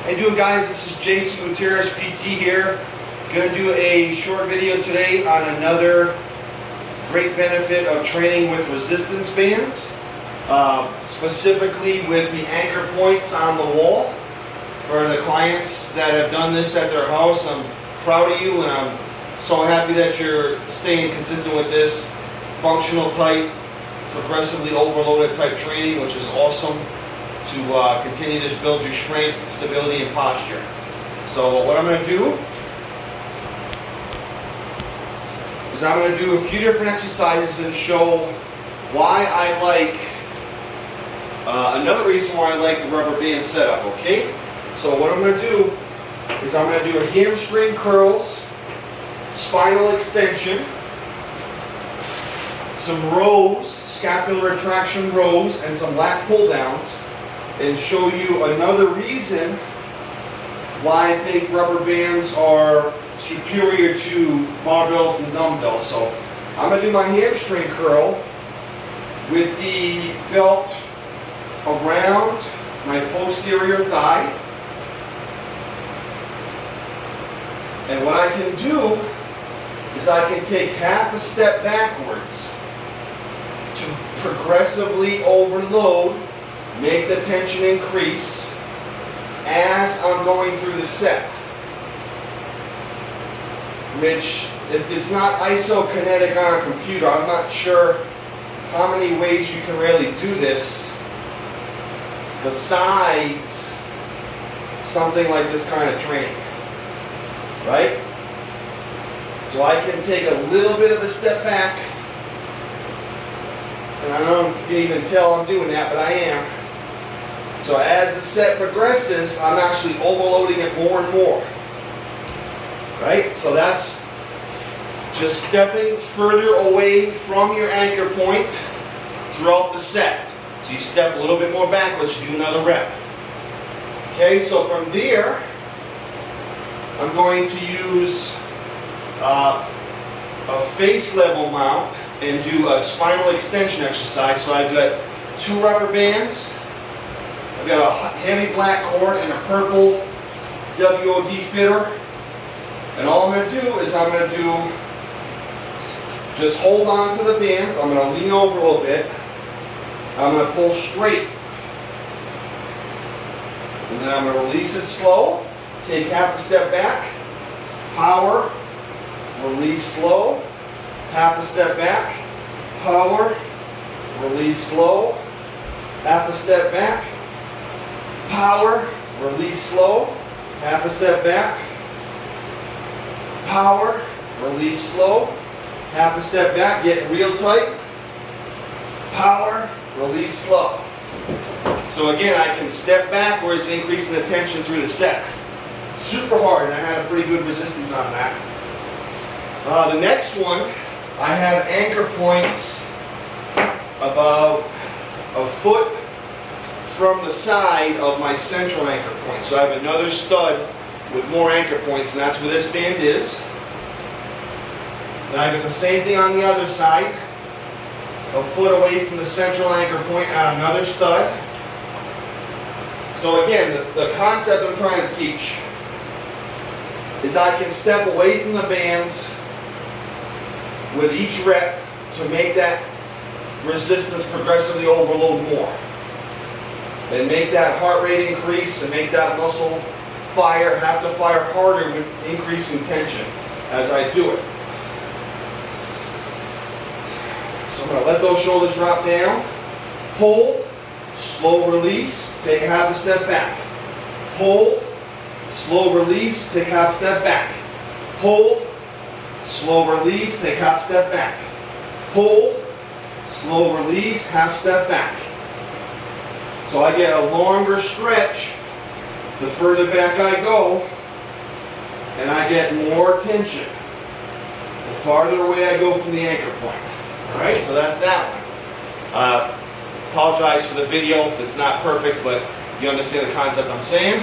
How you doing, guys? This is Jason Gutierrez, PT here. Going to do a short video today on another great benefit of training with resistance bands, specifically with the anchor points on the wall. For the clients that have done this at their house, I'm proud of you, and I'm so happy that you're staying consistent with this functional type, progressively overloaded type training, which is awesome to continue to build your strength, stability, and posture. So what I'm going to do is I'm going to do a few different exercises and show why I like, another reason why I like the rubber band setup, okay? So what I'm going to do is I'm going to do a hamstring curls, spinal extension, some rows, scapular retraction rows, and some lat pull downs, and show you another reason why I think rubber bands are superior to barbells and dumbbells. So I'm going to do my hamstring curl with the belt around my posterior thigh. And what I can do is I can take half a step backwards to progressively overload, make the tension increase as I'm going through the set. Which, if it's not isokinetic on a computer, I'm not sure how many ways you can really do this besides something like this kind of training, right? So I can take a little bit of a step back, and I don't know if you can even tell I'm doing that, but I am. So as the set progresses, I'm actually overloading it more and more. Right? So that's just stepping further away from your anchor point throughout the set. So you step a little bit more backwards, you do another rep. Okay, so from there, I'm going to use a face level mount and do a spinal extension exercise. So I've got 2 rubber bands. I've got a heavy black cord and a purple WOD fitter. And all I'm going to do is I'm going to just hold on to the bands. I'm going to lean over a little bit. I'm going to pull straight. And then I'm going to release it slow. Take half a step back. Power. Release slow. Half a step back. Power. Release slow. Half a step back. Power. Release slow. Half a step back. Power, release slow, half a step back, get real tight, power, release slow. So again, I can step backwards, increasing the tension through the set. Super hard, and I had a pretty good resistance on that. The next one, I have anchor points about a foot from the side of my central anchor point. So I have another stud with more anchor points, and that's where this band is. And I got the same thing on the other side, a foot away from the central anchor point at another stud. So again, the concept I'm trying to teach is I can step away from the bands with each rep to make that resistance progressively overload more. And make that heart rate increase and make that muscle have to fire harder with increasing tension as I do it. So I'm going to let those shoulders drop down. Pull, slow release, take a half a step back. Pull, slow release, take half step back. Pull, slow release, take half step back. Pull, slow release, half step back. So I get a longer stretch the further back I go, and I get more tension the farther away I go from the anchor point. Alright, so that's that one. Apologize for the video if it's not perfect, but you understand the concept I'm saying.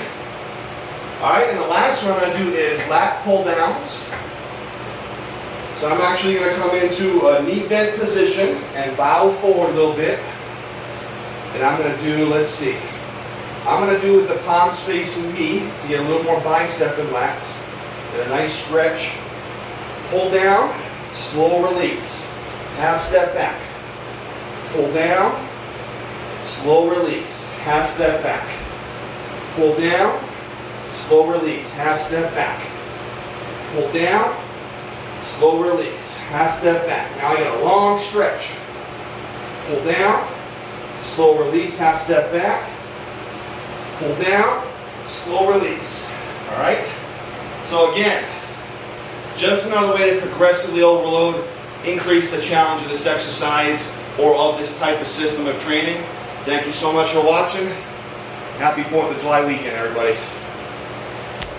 Alright, and the last one I'm going to do is lat pull downs. So I'm actually going to come into a knee bent position and bow forward a little bit. And I'm going to do, let's see, I'm going to do it with the palms facing me to get a little more bicep and lats. Get a nice stretch. Pull down, slow release. Half step back. Pull down, slow release. Half step back. Pull down, slow release. Half step back. Pull down, slow release. Half step back. Now I got a long stretch. Pull down, slow release. Half step back. Pull down, slow release. All right? So again, just another way to progressively overload, increase the challenge of this exercise or of this type of system of training. Thank you so much for watching. Happy 4th of July weekend, everybody.